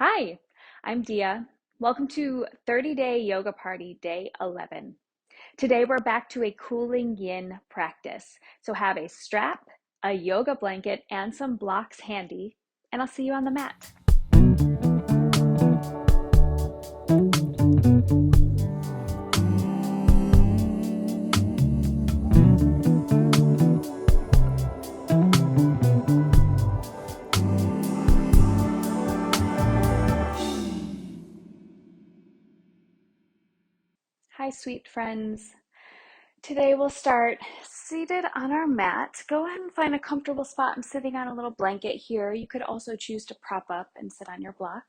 Hi, I'm Dia. Welcome to 30-Day Yoga Party, Day 11. Today we're back to a cooling yin practice. So have a strap, a yoga blanket, and some blocks handy, and I'll see you on the mat. Hi, sweet friends. Today we'll start seated on our mat. Go ahead and find a comfortable spot. I'm sitting on a little blanket here. You could also choose to prop up and sit on your block.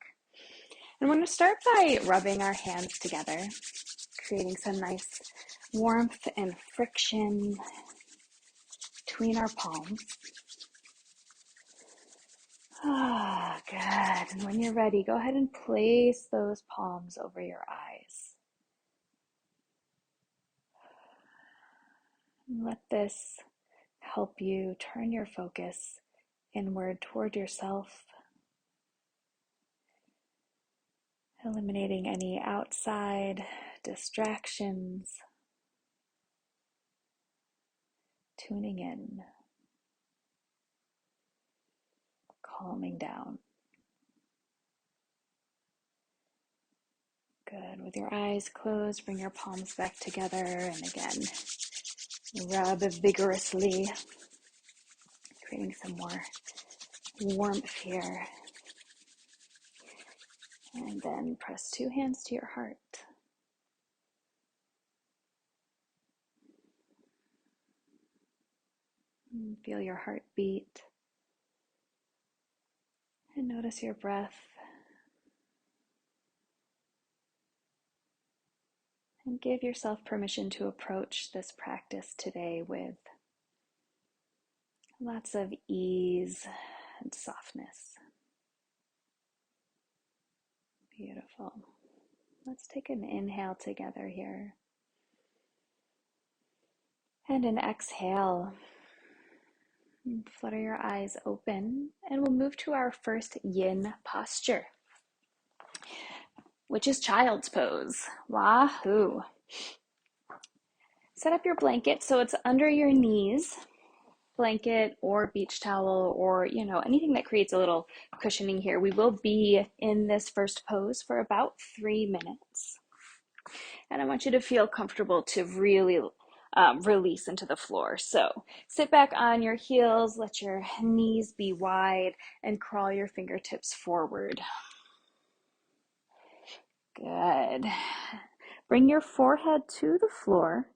And we're going to start by rubbing our hands together, creating some nice warmth and friction between our palms. Good. And when you're ready, go ahead and place those palms over your eyes. And let this help you turn your focus inward toward yourself, eliminating any outside distractions, tuning in, calming down. Good. With your eyes closed, bring your palms back together, and again, rub vigorously, creating some more warmth here. And then press two hands to your heart. And feel your heart beat. And notice your breath. And give yourself permission to approach this practice today with lots of ease and softness. Beautiful. Let's take an inhale together here. And an exhale. And flutter your eyes open, and we'll move to our first yin posture, which is child's pose. Wahoo! Set up your blanket so it's under your knees. Blanket or beach towel or anything that creates a little cushioning here. We will be in this first pose for about 3 minutes, and I want you to feel comfortable to really release into the floor. So sit back on your heels, let your knees be wide, and crawl your fingertips forward. Good. Bring your forehead to the floor,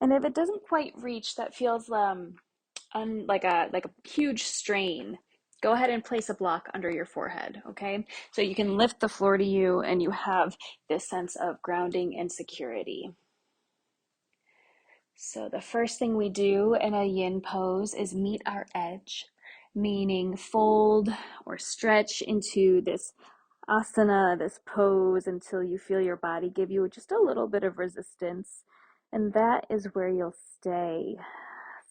and if it doesn't quite reach, that feels like a huge strain, go ahead and place a block under your forehead, okay? So you can lift the floor to you and you have this sense of grounding and security. So the first thing we do in a yin pose is meet our edge, meaning fold or stretch into this asana, this pose, until you feel your body give you just a little bit of resistance. And that is where you'll stay.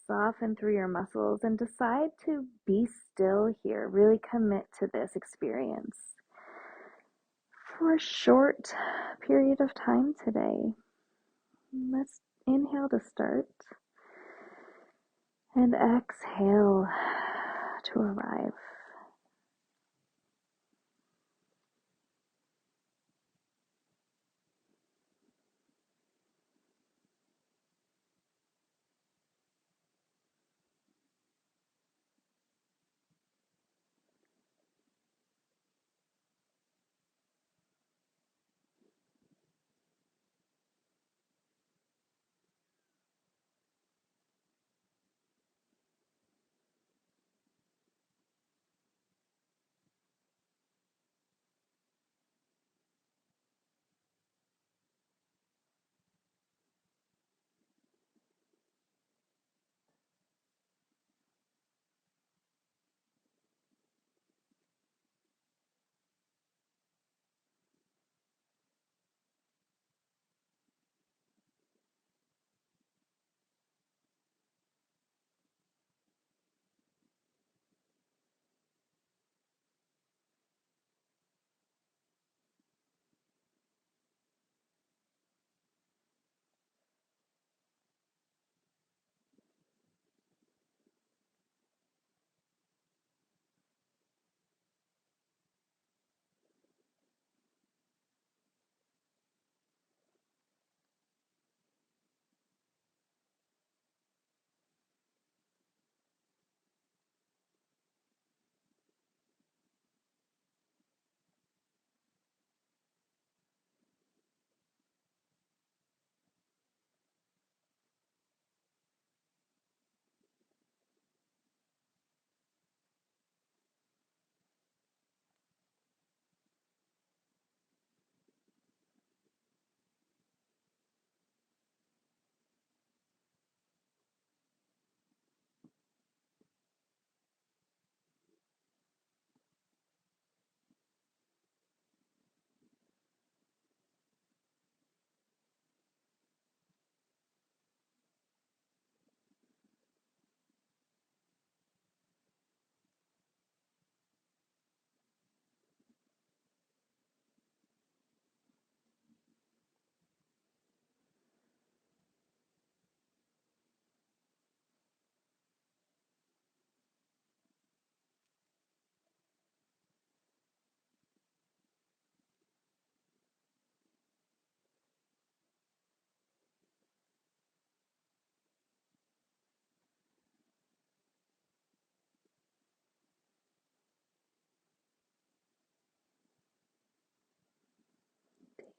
Soften through your muscles and decide to be still here. Really commit to this experience for a short period of time today. Let's inhale to start and exhale to arrive.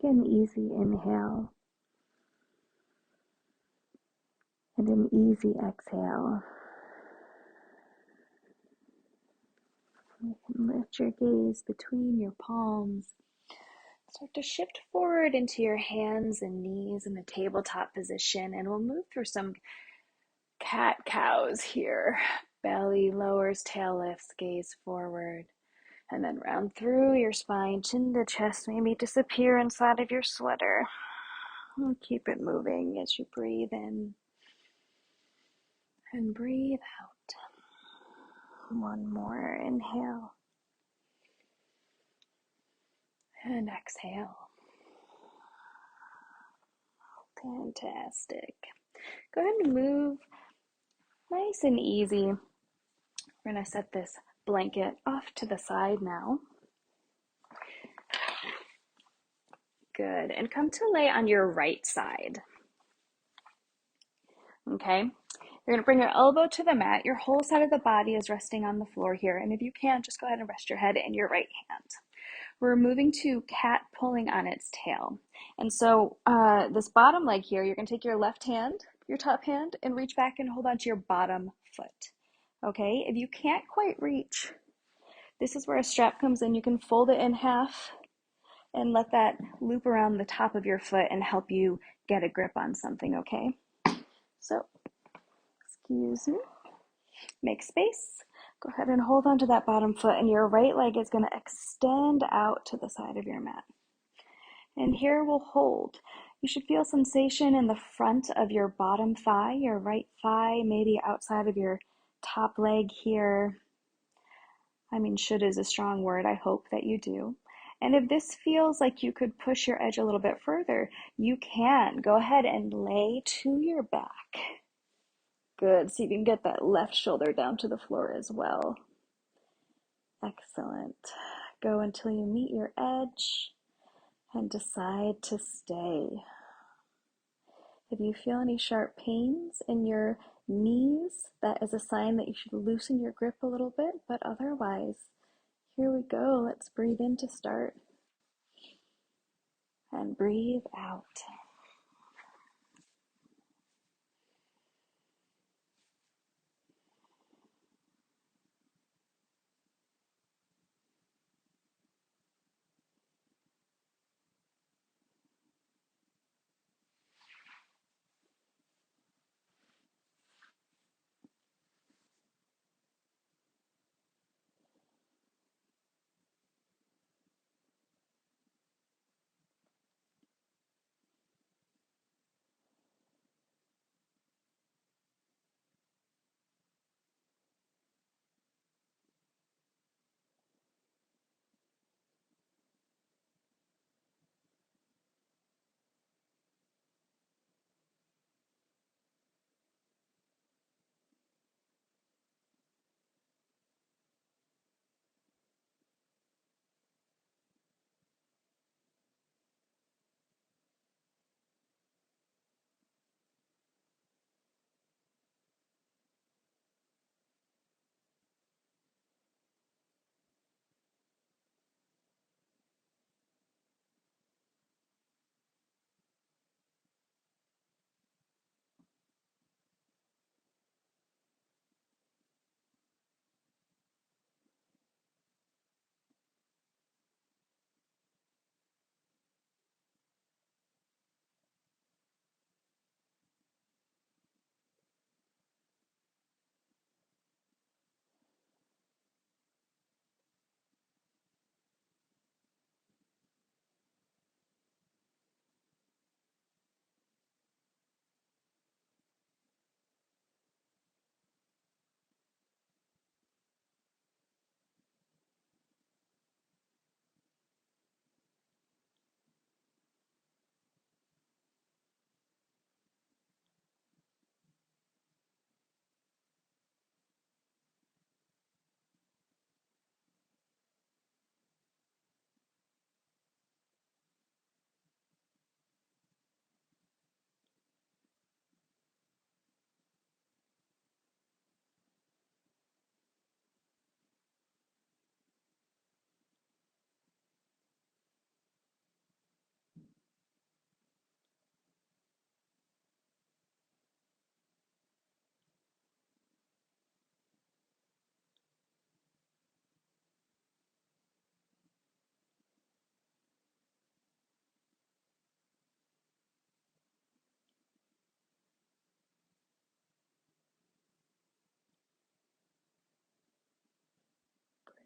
Take an easy inhale and an easy exhale. You can lift your gaze between your palms. Start to shift forward into your hands and knees in the tabletop position, and we'll move through some cat-cows here. Belly lowers, tail lifts, gaze forward. And then round through your spine, chin to chest, maybe disappear inside of your sweater. And keep it moving as you breathe in and breathe out. One more inhale and exhale. Fantastic. Go ahead and move nice and easy. We're going to set this blanket off to the side now. Good. And come to lay on your right side. Okay. You're going to bring your elbow to the mat. Your whole side of the body is resting on the floor here. And if you can, just go ahead and rest your head in your right hand. We're moving to cat pulling on its tail. And so this bottom leg here, you're going to take your left hand, your top hand, and reach back and hold onto your bottom foot. Okay, if you can't quite reach, this is where a strap comes in. You can fold it in half and let that loop around the top of your foot and help you get a grip on something, okay? So, excuse me, make space. Go ahead and hold onto that bottom foot, and your right leg is going to extend out to the side of your mat. And here we'll hold. You should feel sensation in the front of your bottom thigh, your right thigh, maybe outside of your top leg here. I mean, should is a strong word. I hope that you do. And if this feels like you could push your edge a little bit further, you can. Go ahead and lay to your back. Good. See if you can get that left shoulder down to the floor as well. Excellent. Go until you meet your edge and decide to stay. If you feel any sharp pains in your knees, that is a sign that you should loosen your grip a little bit, but otherwise, here we go. Let's breathe in to start. And breathe out.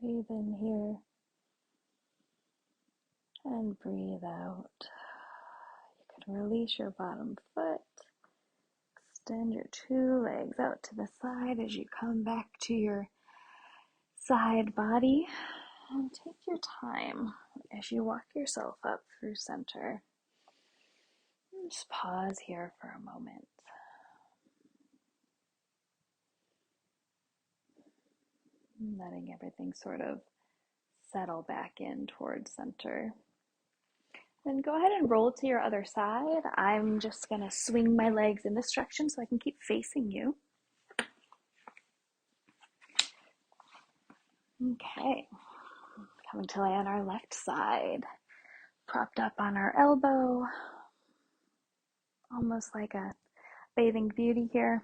Breathe in here and breathe out. You can release your bottom foot. Extend your two legs out to the side as you come back to your side body. And take your time as you walk yourself up through center. And just pause here for a moment. Letting everything sort of settle back in towards center. Then go ahead and roll to your other side. I'm just going to swing my legs in this direction so I can keep facing you. Okay, coming to lay on our left side, propped up on our elbow, almost like a bathing beauty here.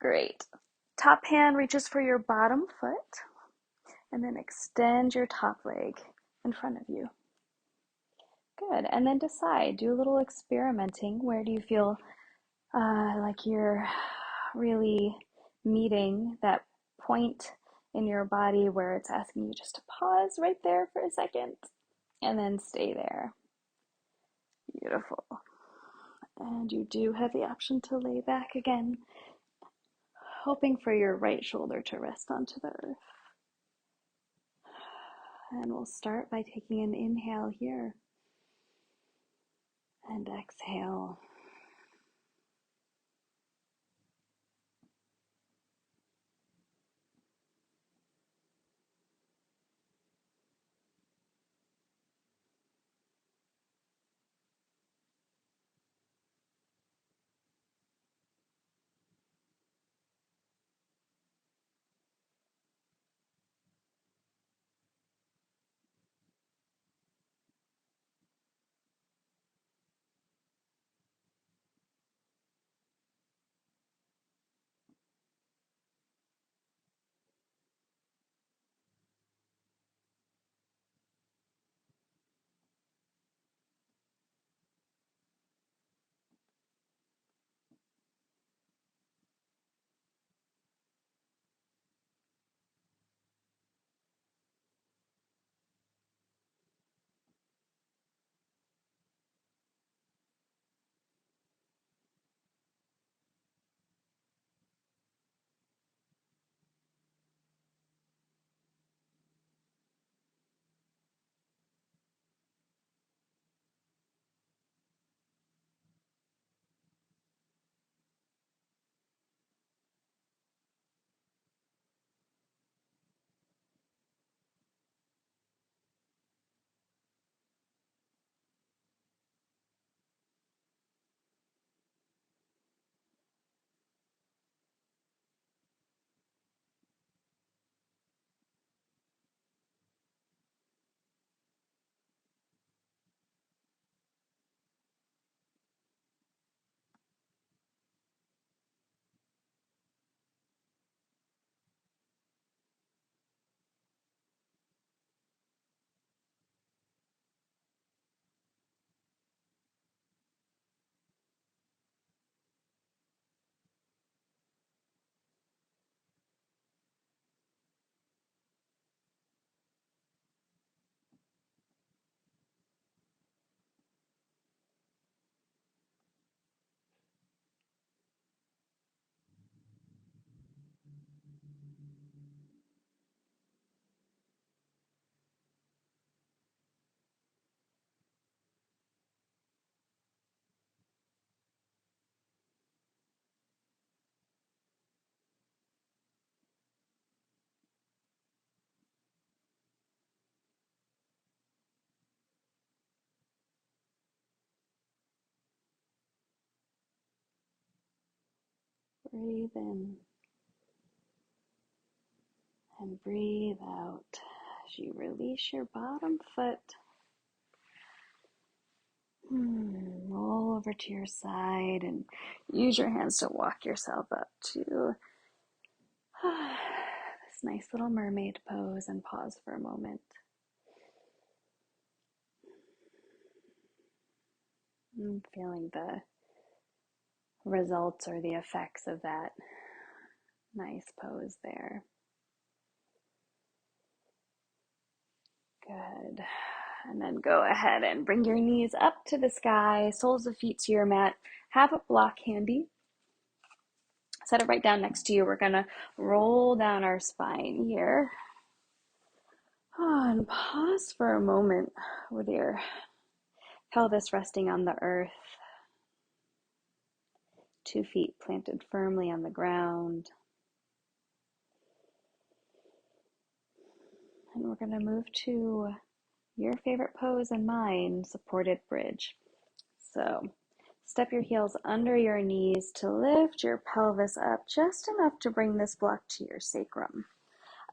Great. Top hand reaches for your bottom foot, and then extend your top leg in front of you. Good, and then decide, do a little experimenting. Where do you feel like you're really meeting that point in your body where it's asking you just to pause right there for a second and then stay there. Beautiful. And you do have the option to lay back again, hoping for your right shoulder to rest onto the earth. And we'll start by taking an inhale here and exhale. Breathe in and breathe out as you release your bottom foot. Roll over to your side and use your hands to walk yourself up to this nice little mermaid pose and pause for a moment. Feeling the results or the effects of that nice pose there. Good. And then go ahead and bring your knees up to the sky, soles of feet to your mat. Have a block handy. Set it right down next to you. We're going to roll down our spine here. And pause for a moment with your pelvis resting on the earth. 2 feet planted firmly on the ground. And we're going to move to your favorite pose and mine, supported bridge. So step your heels under your knees to lift your pelvis up just enough to bring this block to your sacrum.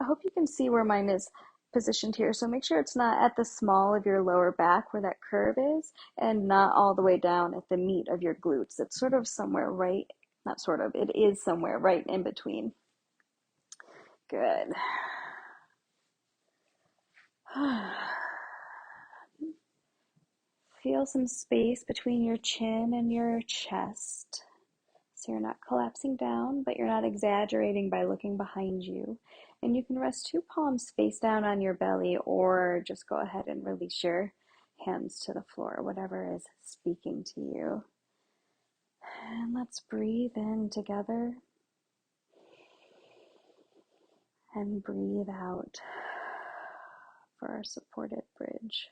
I hope you can see where mine is positioned here. So make sure it's not at the small of your lower back where that curve is, and not all the way down at the meat of your glutes. It's sort of somewhere right, not sort of, it is somewhere right in between. Good. Feel some space between your chin and your chest. So you're not collapsing down, but you're not exaggerating by looking behind you. And you can rest 2 palms face down on your belly, or just go ahead and release your hands to the floor, whatever is speaking to you. And let's breathe in together and breathe out for our supported bridge.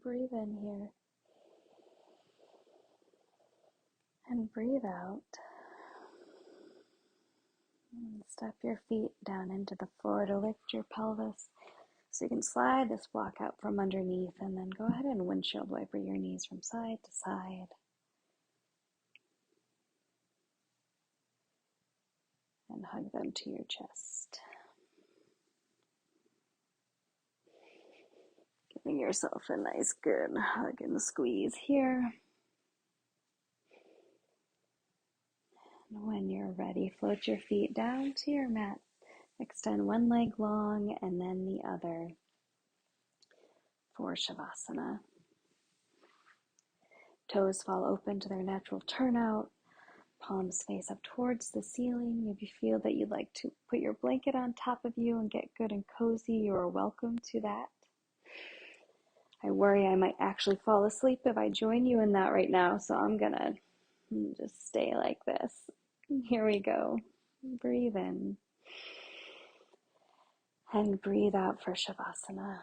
Breathe in here and breathe out. And step your feet down into the floor to lift your pelvis. So you can slide this block out from underneath, and then go ahead and windshield wiper your knees from side to side. And hug them to your chest. Giving yourself a nice good hug and squeeze here. And when you're ready, float your feet down to your mat. Extend one leg long and then the other for Savasana. Toes fall open to their natural turnout. Palms face up towards the ceiling. If you feel that you'd like to put your blanket on top of you and get good and cozy, you are welcome to that. I worry I might actually fall asleep if I join you in that right now, so I'm gonna just stay like this. Here we go. Breathe in and breathe out for Savasana.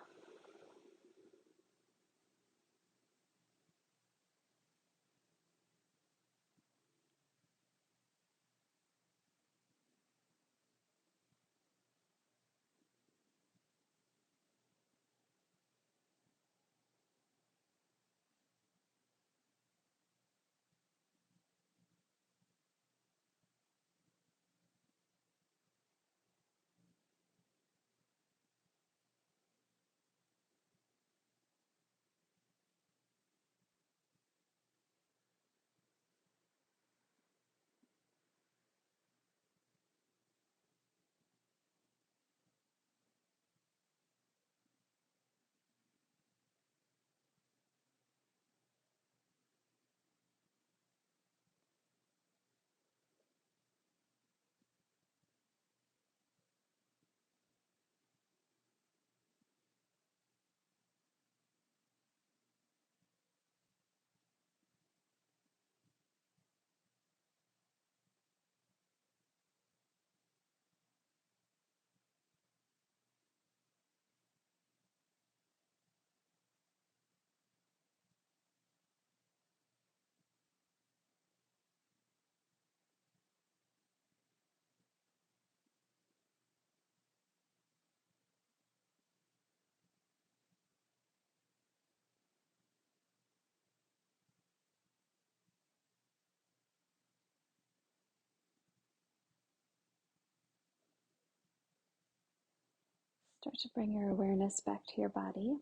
Start to bring your awareness back to your body.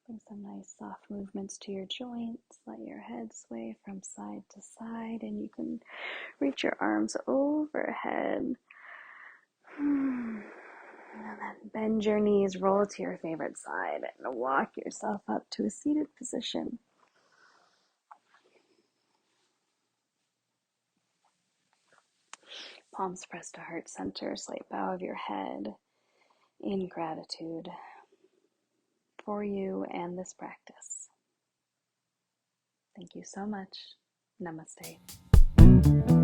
Bring some nice soft movements to your joints. Let your head sway from side to side, and you can reach your arms overhead. And then bend your knees, roll to your favorite side, and walk yourself up to a seated position. Palms pressed to heart center, slight bow of your head in gratitude for you and this practice. Thank you so much. Namaste.